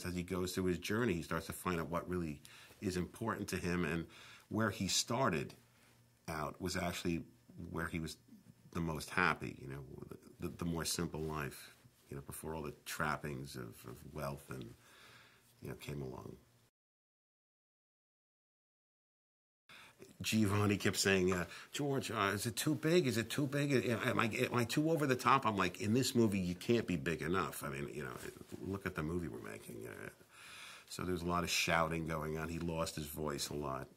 As he goes through his journey, he starts to find out what really is important to him, and where he started out was actually where he was the most happy, you know, the more simple life, you know, before all the trappings of wealth and, you know, came along. Giovanni kept saying, George, is it too big? Is it too big? Am I too over the top? I'm like, in this movie, you can't be big enough. I mean, you know, look at the movie we're making. So there's a lot of shouting going on. He lost his voice a lot.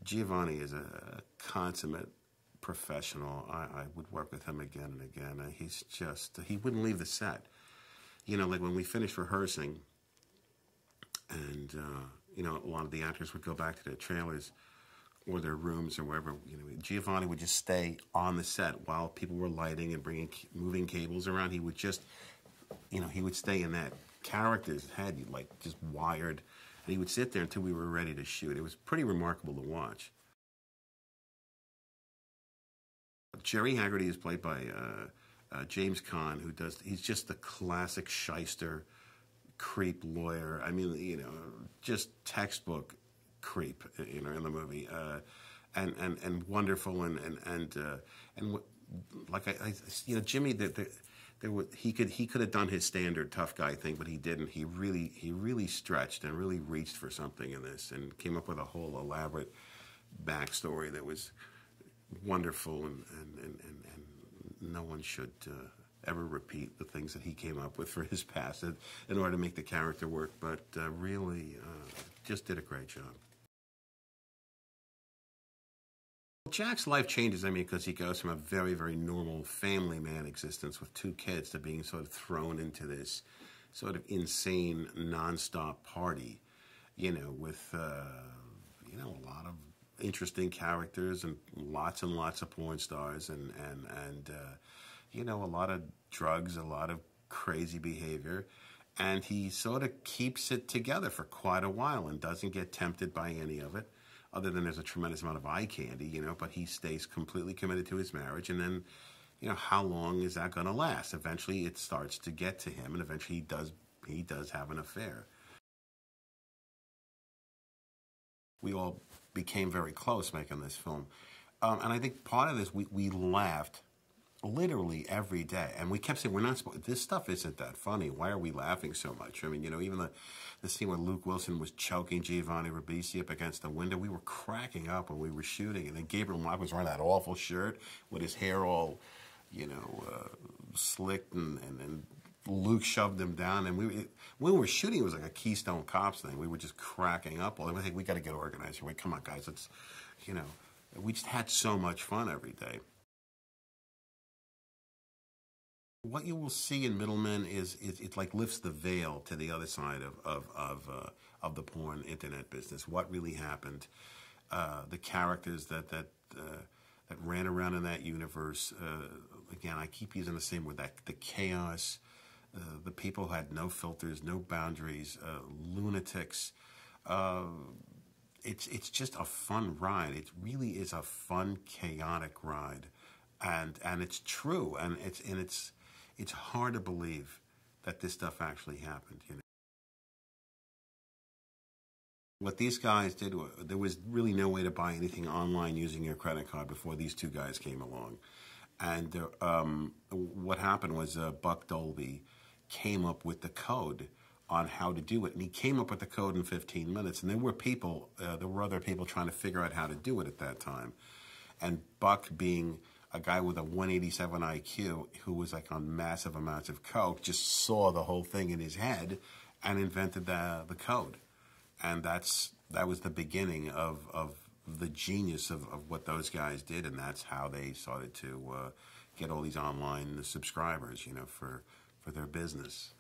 Giovanni is a consummate professional. I would work with him again and again. He's just, he wouldn't leave the set. You know, like when we finished rehearsing, and, you know, a lot of the actors would go back to their trailers or their rooms or wherever. You know, Giovanni would just stay on the set while people were lighting and moving cables around. He would just, you know, he would stay in that character's head, like just wired. And he would sit there until we were ready to shoot. It was pretty remarkable to watch. Jerry Haggerty is played by James Caan, who does, he's just the classic shyster, creep lawyer. I mean, you know, just textbook creep, you know, in the movie, and wonderful, and like you know, Jimmy, he could have done his standard tough guy thing, but he didn't. He really stretched and really reached for something in this, and came up with a whole elaborate backstory that was wonderful, and no one should ever repeat the things that he came up with for his past in order to make the character work, but really just did a great job. Jack's life changes, I mean, because he goes from a very, very normal family man existence with 2 kids to being sort of thrown into this sort of insane, nonstop party, you know, with, you know, a lot of interesting characters and lots of porn stars and you know, a lot of drugs, a lot of crazy behavior, and he sort of keeps it together for quite a while and doesn't get tempted by any of it, other than there's a tremendous amount of eye candy, you know, but he stays completely committed to his marriage. And then, you know, how long is that going to last? Eventually it starts to get to him, and eventually he does have an affair. We all became very close making this film. And I think part of this, we laughed literally every day, and we kept saying, we're not supposed, this stuff isn't that funny. Why are we laughing so much? I mean, you know, even the scene where Luke Wilson was choking Giovanni Ribisi up against the window, we were cracking up when we were shooting. And then Gabriel Mock was wearing that awful shirt with his hair all, you know, slicked, and Luke shoved him down. And when we were shooting, it was like a Keystone Cops thing. We were just cracking up. Well, I think we got to get organized here. Wait, come on, guys. Let's, you know, we just had so much fun every day. What you will see in Middlemen is it like lifts the veil to the other side of the porn internet business. What really happened? The characters that ran around in that universe. Again, I keep using the same word. That the chaos, the people who had no filters, no boundaries, lunatics. It's just a fun ride. It really is a fun, chaotic ride, and it's true, and it's hard to believe that this stuff actually happened, you know. What these guys did, there was really no way to buy anything online using your credit card before these 2 guys came along. And what happened was Buck Dolby came up with the code on how to do it. And he came up with the code in 15 minutes. And there were other people trying to figure out how to do it at that time. And Buck, being a guy with a 187 IQ who was like on massive amounts of coke, just saw the whole thing in his head and invented the code. And that was the beginning of the genius of what those guys did, and that's how they started to get all these online subscribers, you know, for their business.